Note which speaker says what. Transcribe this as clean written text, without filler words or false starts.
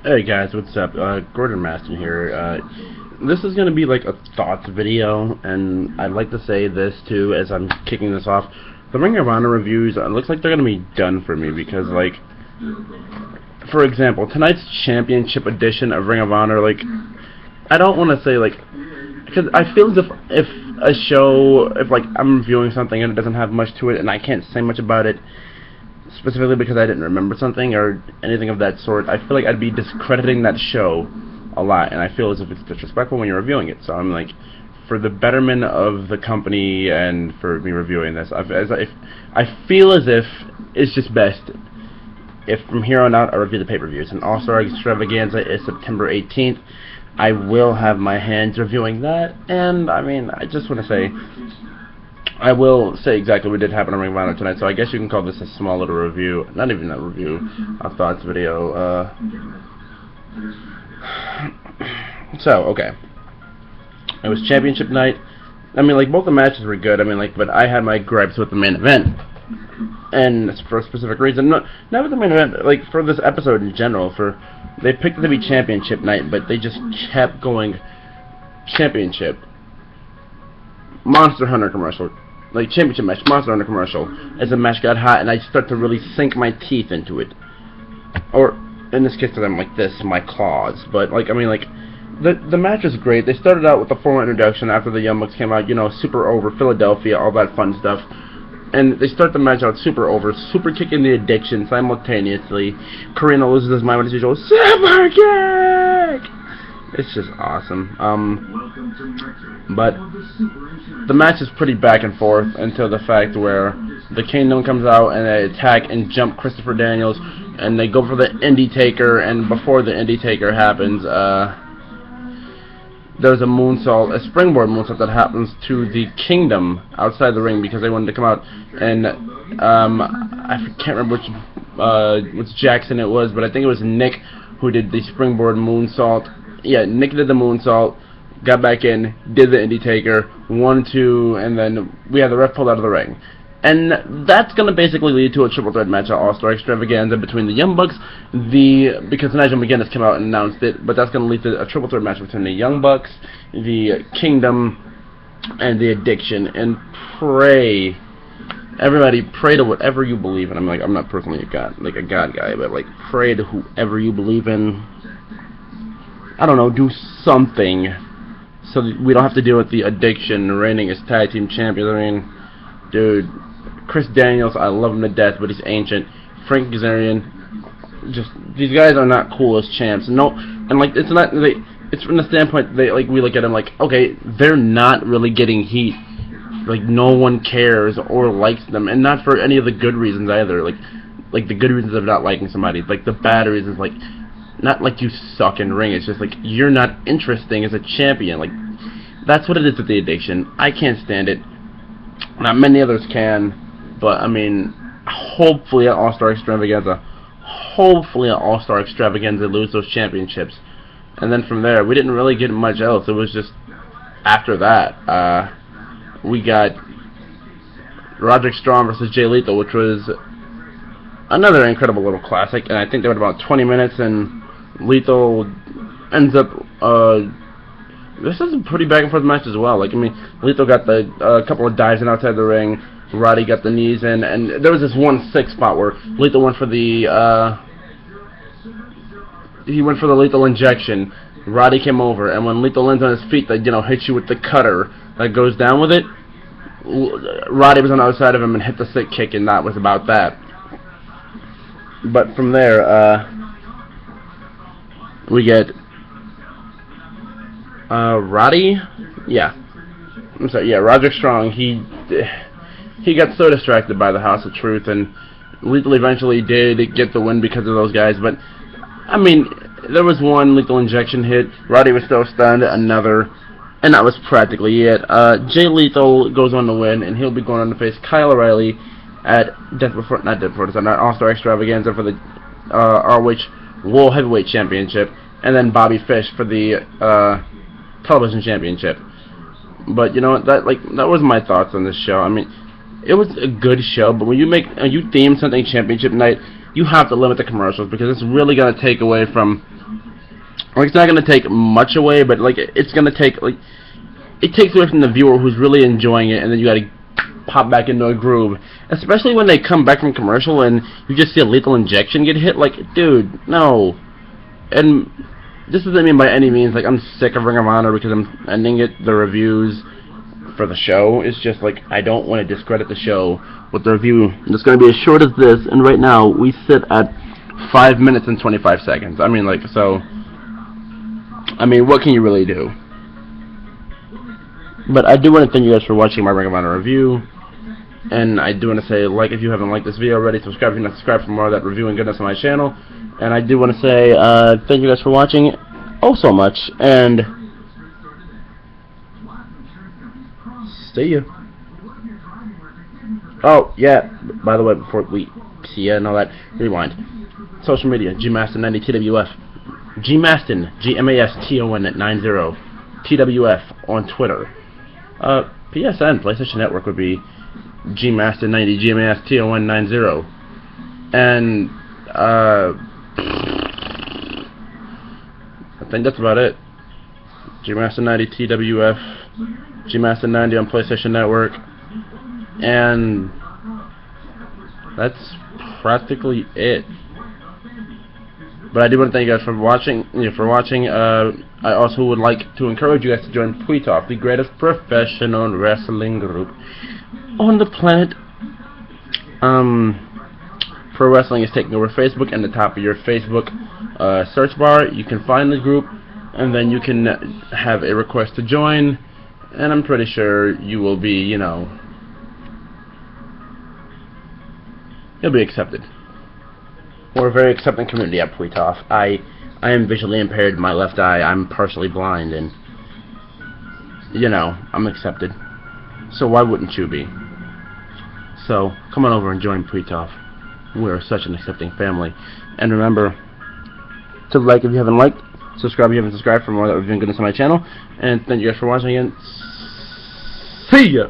Speaker 1: Hey guys, what's up? Gordon Maston here. This is going to be like a thoughts video, and I'd like to say this too as I'm kicking this off. The Ring of Honor reviews, it looks like they're going to be done for me because, like, for example, tonight's championship edition of Ring of Honor, like, I don't want to say, like, because I feel as if a show, if, like, I'm reviewing something and it doesn't have much to it and I can't say much about it, specifically because I didn't remember something or anything of that sort, I feel like I'd be discrediting that show a lot, and I feel as if it's disrespectful when you're reviewing it. So I'm like, for the betterment of the company and for me reviewing this, I feel as if it's just best if from here on out I review the pay-per-views. And All-Star Extravaganza is September 18th. I will have my hands reviewing that, and I mean, I just want to say, I will say exactly what did happen on Ring of Honor tonight, so I guess you can call this a small little review. Not even a review, a thoughts video. So, okay. It was championship night. I mean, like, both the matches were good. I mean, like, but I had my gripes with the main event. And it's for a specific reason. Not with the main event, like, for this episode in general. They picked it to be championship night, but they just kept going championship. Monster Hunter commercial. Like, championship match, Monster Hunter commercial. As the match got hot, and I start to really sink my teeth into it. Or, in this case, I'm like this, my claws. But, like, I mean, like, the match was great. They started out with the formal introduction after the Young Bucks came out, you know, super over, Philadelphia, all that fun stuff. And they start the match out super over, super kicking the Addiction simultaneously. Corino loses his mind with his usual super kick! It's just awesome. But the match is pretty back and forth until the fact where the Kingdom comes out and they attack and jump Christopher Daniels, and they go for the Indie Taker, and before the Indie Taker happens, there's a moonsault, a springboard moonsault that happens to the Kingdom outside the ring because they wanted to come out, and I can't remember which Jackson it was, but I think it was Nick who did the springboard moonsault. Yeah, Nick did the moonsault, got back in, did the Indie Taker, 1, 2, and then we had the ref pulled out of the ring. And that's going to basically lead to a triple threat match at All-Star Extravaganza between the Young Bucks, because Nigel McGuinness came out and announced it, but that's going to lead to a triple threat match between the Young Bucks, the Kingdom, and the Addiction. And pray, everybody, pray to whatever you believe in. I'm not personally a god guy, but like, pray to whoever you believe in. I don't know, do something so that we don't have to deal with the Addiction reigning as tag team champions. I mean, dude, Chris Daniels, I love him to death, but he's ancient. Frank Kazarian, just, these guys are not cool as champs. No, and like, it's from the standpoint, we look at them like, okay, they're not really getting heat. Like, no one cares or likes them, and not for any of the good reasons either. Like the good reasons of not liking somebody. Like, the bad reasons, like, not like you suck in ring, it's just like, you're not interesting as a champion. Like, that's what it is with the Addiction. I can't stand it. Not many others can, but I mean, hopefully at All-Star Extravaganza, lose those championships. And then from there, we didn't really get much else. It was just, after that, we got Roderick Strong versus Jay Lethal, which was another incredible little classic, and I think they went about 20 minutes, and Lethal ends up, this is a pretty back and forth match as well. Like, I mean, Lethal got the couple of dives in outside the ring, Roddy got the knees in, and there was this 1-6 spot where Lethal went for the, lethal injection. Roddy came over, and when Lethal lands on his feet, they, hit you with the cutter that goes down with it. Roddy was on the outside of him and hit the sick kick, and that was about that. But from there, we get Roddy? Yeah. I'm sorry, yeah, Roderick Strong, he got so distracted by the House of Truth, and Lethal eventually did get the win because of those guys, but, I mean, there was one lethal injection hit, Roddy was still stunned, another, and that was practically it. Jay Lethal goes on to win, and he'll be going on to face Kyle O'Reilly at All-Star Extravaganza for the ROH World Heavyweight Championship, and then Bobby Fish for the Television Championship. But you know what? That was my thoughts on this show. I mean, it was a good show, but when you theme something championship night, you have to limit the commercials because it's really gonna take away from like, it's not gonna take much away, but like it's gonna take like it takes away from the viewer who's really enjoying it, and then you gotta pop back into a groove, especially when they come back from commercial and you just see a lethal injection get hit. Like, dude, no. And this doesn't mean by any means like I'm sick of Ring of Honor because I'm ending it. The reviews for the show, it's just like I don't want to discredit the show with the review. It's going to be as short as this, and right now we sit at 5 minutes and 25 seconds. I mean, like, so, I mean, what can you really do? But I do want to thank you guys for watching my Ring of Honor review, and I do want to say, like, if you haven't liked this video already, subscribe if you're not subscribed for more of that review and goodness on my channel. And I do want to say thank you guys for watching oh so much, and see you. Oh, yeah, by the way, before we see ya and all that, rewind. Social media, gmaston90twf. Gmaston, Gmaston90, TWF on Twitter. PSN, PlayStation Network would be gmaston90, Gmaston90. And, I think that's about it. Gmaston90, TWF, Gmaston90 on PlayStation Network. And that's practically it. But I do want to thank you guys for watching. I also would like to encourage you guys to join Pweetalk, the greatest professional wrestling group on the planet. Pro Wrestling is taking over Facebook, and the top of your Facebook search bar, you can find the group, and then you can have a request to join, and I'm pretty sure you will be, you know, you'll be accepted. We're a very accepting community at Pweetalk. I am visually impaired, my left eye, I'm partially blind, and, you know, I'm accepted. So why wouldn't you be? So, come on over and join Pweetalk. We're such an accepting family. And remember to like if you haven't liked, subscribe if you haven't subscribed for more of that review and goodness on my channel. And thank you guys for watching, and see ya!